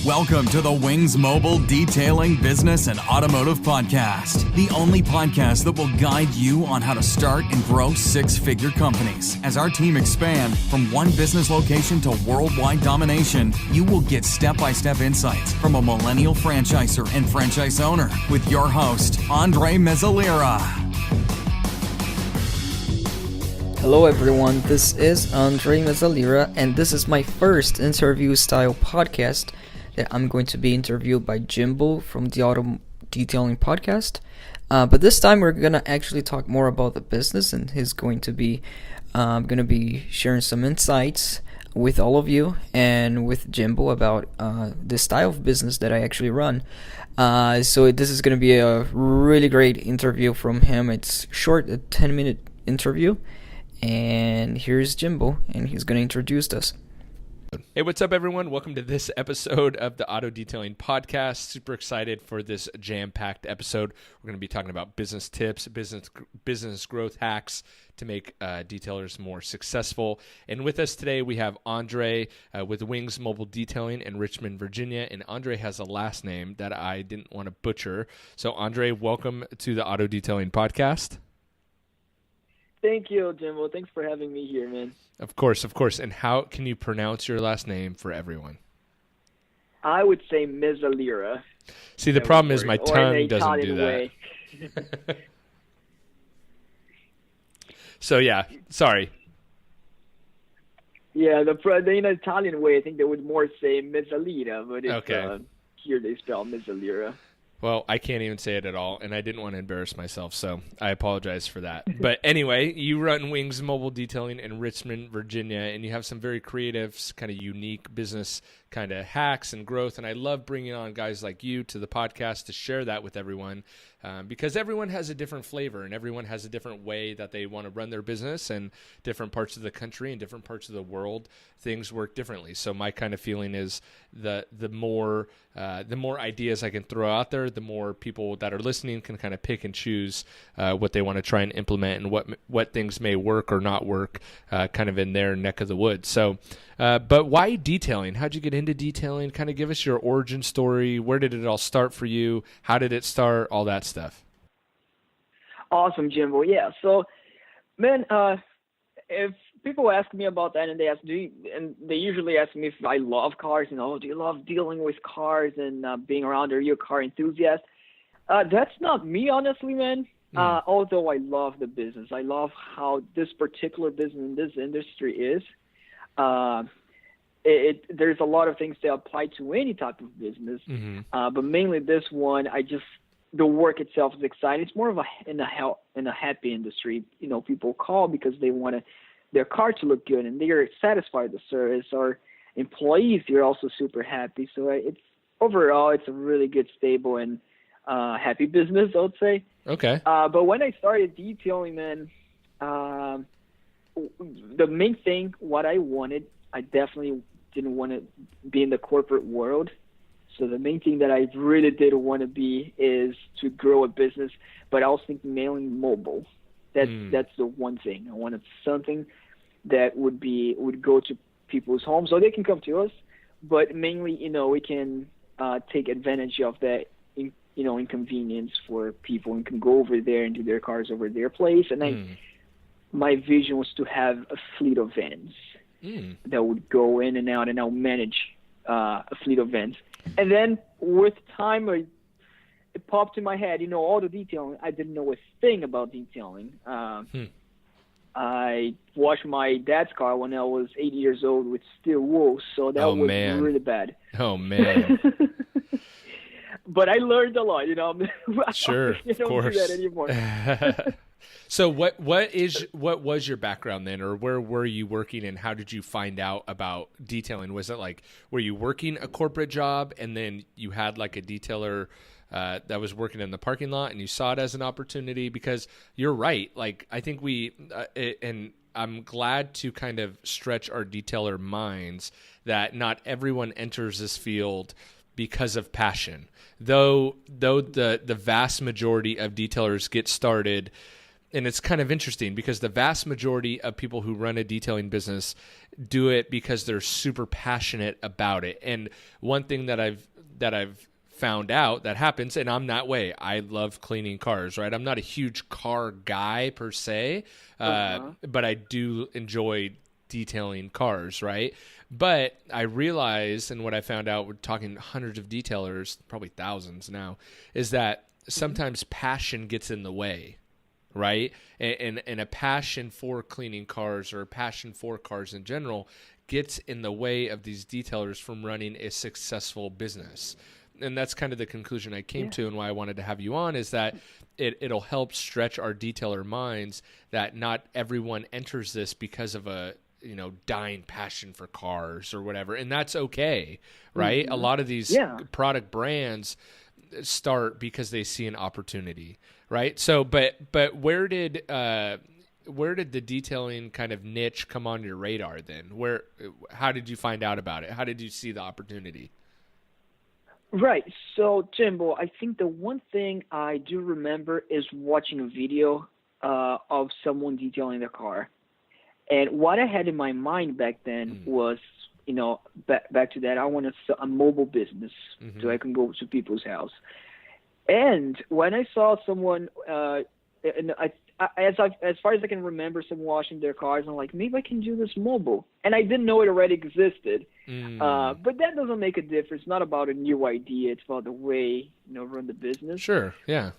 Welcome to the Wings Mobile Detailing Business and Automotive Podcast, the only podcast that will guide you on how to start and grow six-figure companies. As our team expand from one business location to worldwide domination, you will get step-by-step insights from a millennial franchisor and franchise owner with your host, Andre Mezzalira. Hello everyone, this is Andre Mezzalira, and this is my first interview-style podcast that I'm going to be interviewed by Jimbo from the Auto Detailing Podcast. But this time we're going to actually talk more about the business, and he's going to be sharing some insights with all of you and with Jimbo about the style of business that I actually run. So this is going to be a really great interview from him. It's short, a 10-minute interview. And here's Jimbo, and he's going to introduce us. Hey, what's up, everyone? Welcome to this episode of the Auto Detailing Podcast. Super excited for this jam-packed episode. We're going to be talking about business tips, business growth hacks to make detailers more successful. And with us today, we have Andre with Wings Mobile Detailing in Richmond, Virginia. And Andre has a last name that I didn't want to butcher. So, Andre, welcome to the Auto Detailing Podcast. Thank you, Jimbo. Thanks for having me here, man. Of course. And how can you pronounce your last name for everyone? I would say Mezzalira. See, the problem is my tongue doesn't do that. So, yeah, sorry. Yeah, in Italian way, I think they would more say Mezzalira, but here they spell Mezzalira. Well, I can't even say it at all, and I didn't want to embarrass myself, so I apologize for that. But anyway, you run Wings Mobile Detailing in Richmond, Virginia, and you have some very creative, kind of unique business kind of hacks and growth, and I love bringing on guys like you to the podcast to share that with everyone because everyone has a different flavor, and everyone has a different way that they want to run their business, and different parts of the country and different parts of the world, things work differently. So my kind of feeling is the more ideas I can throw out there, the more people that are listening can kind of pick and choose what they want to try and implement, and what things may work or not work kind of in their neck of the woods. So, but why detailing? How'd you get into detailing? Kind of give us your origin story. Where did it all start for you? How did it start? All that stuff. Awesome, Jimbo. Yeah. So, man, if people ask me about that, and they usually ask me if I love cars, do you love dealing with cars and being around? Are you a car enthusiast? That's not me, honestly, man. Although I love the business, I love how this particular business in this industry is. There's a lot of things that apply to any type of business, but mainly this one, the work itself is exciting. It's more of in a happy industry. People call because they want their car to look good, and they are satisfied with the service. Our employees, they're also super happy. So overall, it's a really good, stable, and happy business, I would say. Okay. But when I started detailing, man, the main thing, what I wanted, I definitely didn't want to be in the corporate world. So the main thing that I really did want to be is to grow a business, but I was thinking mainly mobile. That's the one thing. I wanted something that would go to people's homes so they can come to us, but mainly, we can take advantage of that, inconvenience for people and can go over there and do their cars over their place. And my vision was to have a fleet of vans that would go in and out, and I'll manage a fleet of vans. And then with time, it popped in my head, auto detailing. I didn't know a thing about detailing. I washed my dad's car when I was 8 years old with steel wool, so that was really bad. Oh, man. But I learned a lot, Sure, I don't do that anymore. So what was your background then, or where were you working, and how did you find out about detailing? Was it like, were you working a corporate job and then you had like a detailer that was working in the parking lot and you saw it as an opportunity? Because you're right. Like, I think and I'm glad to kind of stretch our detailer minds that not everyone enters this field because of passion. Though the vast majority of detailers get started and it's kind of interesting because the vast majority of people who run a detailing business do it because they're super passionate about it. And one thing that I've found out that happens, and I'm that way. I love cleaning cars, right? I'm not a huge car guy per se, but I do enjoy detailing cars, right? But I realized, and what I found out, we're talking hundreds of detailers, probably thousands now, is that sometimes passion gets in the way, right? And a passion for cleaning cars or a passion for cars in general gets in the way of these detailers from running a successful business. And that's kind of the conclusion I came to, and why I wanted to have you on, is that it'll help stretch our detailer minds that not everyone enters this because of a dying passion for cars or whatever, and that's okay, right? A lot of these product brands start because they see an opportunity, right? So, but where did the detailing kind of niche come on your radar then? How did you find out about it? How did you see the opportunity? Right. So, Jimbo, I think the one thing I do remember is watching a video of someone detailing their car. And what I had in my mind back then was, back to that, I want a mobile business so I can go to people's house. And when I saw someone, as far as I can remember, someone washing their cars, I'm like, maybe I can do this mobile. And I didn't know it already existed. But that doesn't make a difference. It's not about a new idea. It's about the way, run the business. Sure, yeah.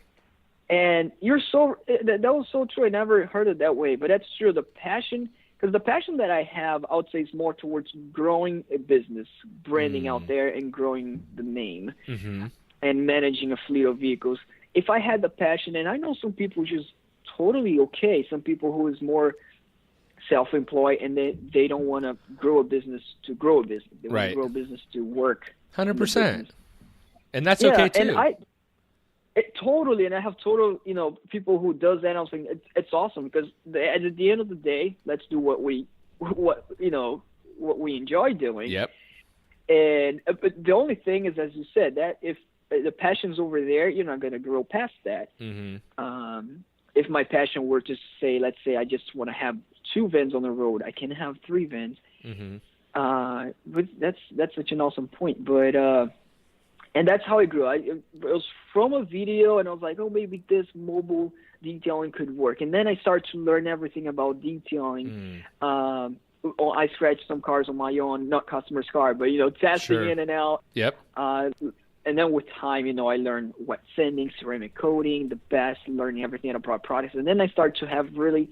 And that was so true. I never heard it that way, but that's true. The passion that I have, I would say, is more towards growing a business, branding out there, and growing the name, and managing a fleet of vehicles. If I had the passion, and I know some people just totally okay, some people who is more self-employed and they don't want to grow a business to grow a business. They want to grow a business to work. 100%. And that's okay too. And totally, and I have total, people who does that. And I was thinking, it's awesome because at the end of the day, let's do what we enjoy doing. Yep. And but the only thing is, as you said, that if the passion's over there, you're not going to grow past that. If my passion were to say, let's say, I just want to have 2 vans on the road, I can have 3 vans. But that's such an awesome point. But and that's how I grew. It was from a video, and I was like, oh, maybe this mobile detailing could work. And then I started to learn everything about detailing. I scratched some cars on my own, not customers' car, but, testing in and out. Yep. And then with time, I learned wet sanding, ceramic coating, the best, learning everything about products. And then I started to have really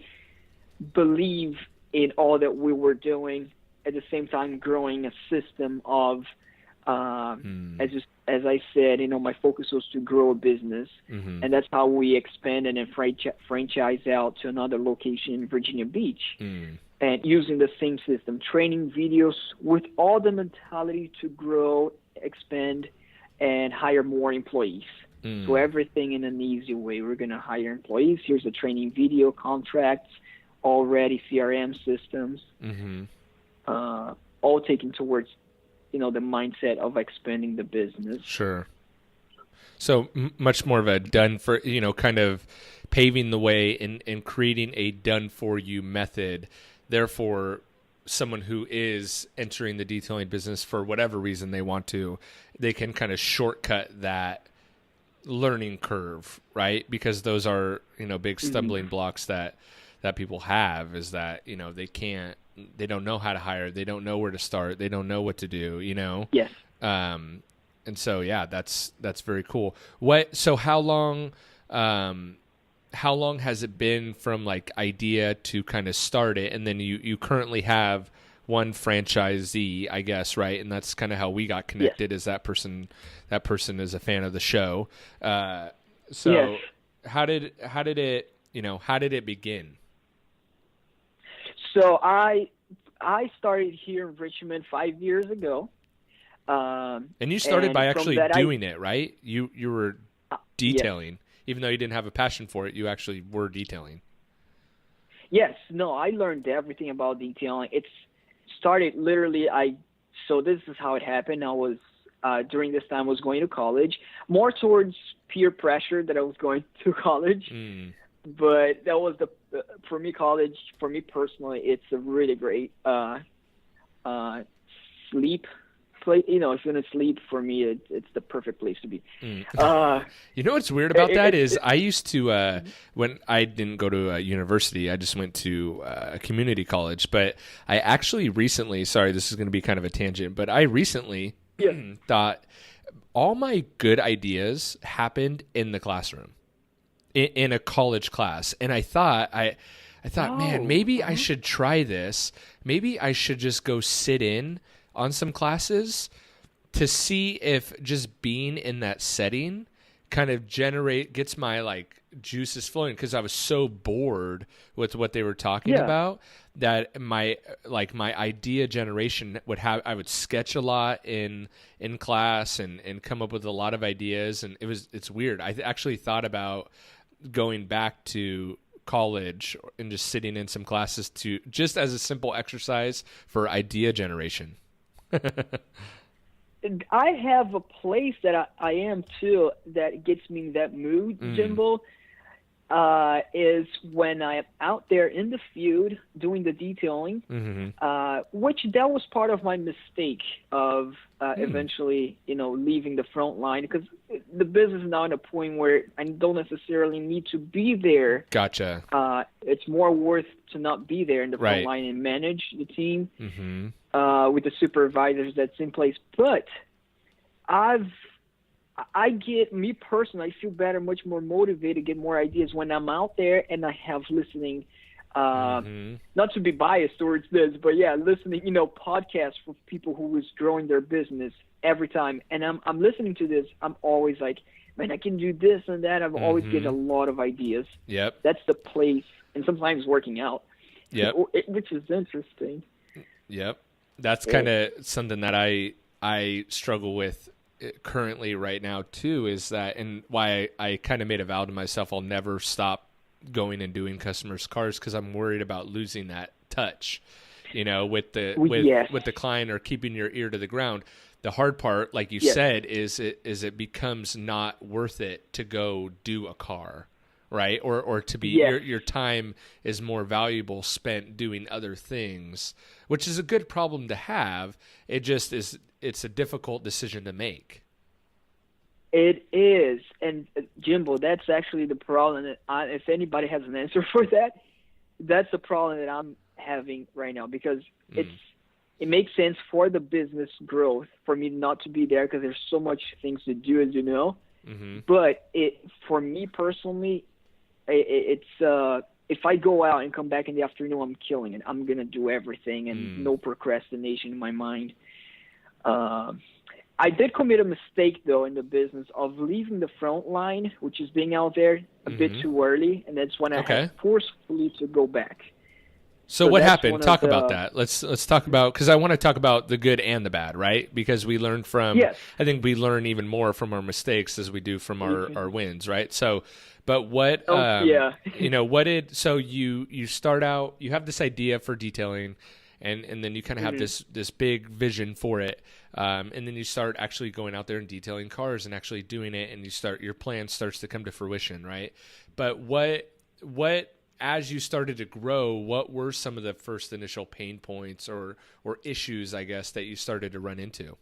believe in all that we were doing, at the same time growing a system of, as I said, my focus was to grow a business. And that's how we expanded and franchise out to another location in Virginia Beach. And using the same system, training videos with all the mentality to grow, expand, and hire more employees. So everything in an easy way. We're going to hire employees. Here's the training video, contracts, already CRM systems, all taken towards, the mindset of expanding the business. Sure. So much more of a done for, kind of paving the way and creating a done for you method. Therefore, someone who is entering the detailing business for whatever reason they want to, they can kind of shortcut that learning curve, right? Because those are, big stumbling blocks that people have, is that, they don't know how to hire. They don't know where to start. They don't know what to do, Yes. And so, yeah, that's very cool. So how long has it been from like idea to kind of start it? And then you currently have one franchisee, I guess, right? And that's kind of how we got connected. Is that person is a fan of the show. So how did it begin? So I started here in Richmond 5 years ago. And you started by actually doing it, right? You were detailing. Even though you didn't have a passion for it, you actually were detailing. Yes. No, I learned everything about detailing. It started literally, so this is how it happened. I was, during this time, I was going to college, more towards peer pressure that I was going to college. but that was for me, college, for me personally, it's a really great sleep place. You know, if you're going to sleep, for me, it's the perfect place to be. You know what's weird about that is I used to, when I didn't go to a university, I just went to a community college. But I actually recently, sorry, this is going to be kind of a tangent, but I recently thought all my good ideas happened in the classroom, in a college class. And I thought, man, maybe I should try this. Maybe I should just go sit in on some classes to see if just being in that setting kind of gets my like juices flowing, because I was so bored with what they were talking about that my idea generation I would sketch a lot in class and come up with a lot of ideas, and it's weird. I actually thought about going back to college and just sitting in some classes to just as a simple exercise for idea generation. I have a place that I am too that gets me in that mood, Jimbo, is when I'm out there in the field doing the detailing, which that was part of my mistake of eventually, leaving the front line, because the business is now at a point where I don't necessarily need to be there. Gotcha. It's more worth to not be there in the front line and manage the team with the supervisors that's in place. But me personally, I feel better, much more motivated, get more ideas when I'm out there and I have listening, not to be biased towards this, but listening, podcasts for people who is growing their business every time. And I'm listening to this. I'm always like, man, I can do this and that. I've always get a lot of ideas. Yep. That's the place. And sometimes working out. Yep. Which is interesting. Yep. That's kind of something that I struggle with currently right now too, is that, and why I kind of made a vow to myself, I'll never stop going and doing customers' cars, because I'm worried about losing that touch, with the client, or keeping your ear to the ground. The hard part, like you said, is it becomes not worth it to go do a car, right? Or to be your time is more valuable spent doing other things, which is a good problem to have. It just is. It's a difficult decision to make. It is. And Jimbo, that's actually the problem. That if anybody has an answer for that, that's the problem that I'm having right now, because it makes sense for the business growth for me not to be there, because there's so much things to do, as you know. But for me personally, it's if I go out and come back in the afternoon, I'm killing it. I'm going to do everything, and no procrastination in my mind. I did commit a mistake, though, in the business of leaving the front line, which is being out there a bit too early, and that's when I had forcefully to go back. So what happened? Talk about that. Let's talk about, because I want to talk about the good and the bad, right? Because we learn from, I think we learn even more from our mistakes as we do from our wins, right? So, but what, so you start out, you have this idea for detailing, and then you kind of have this big vision for it, and then you start actually going out there and detailing cars and actually doing it, and your plan starts to come to fruition, right? But what as you started to grow, what were some of the first initial pain points or issues, I guess, that you started to run into?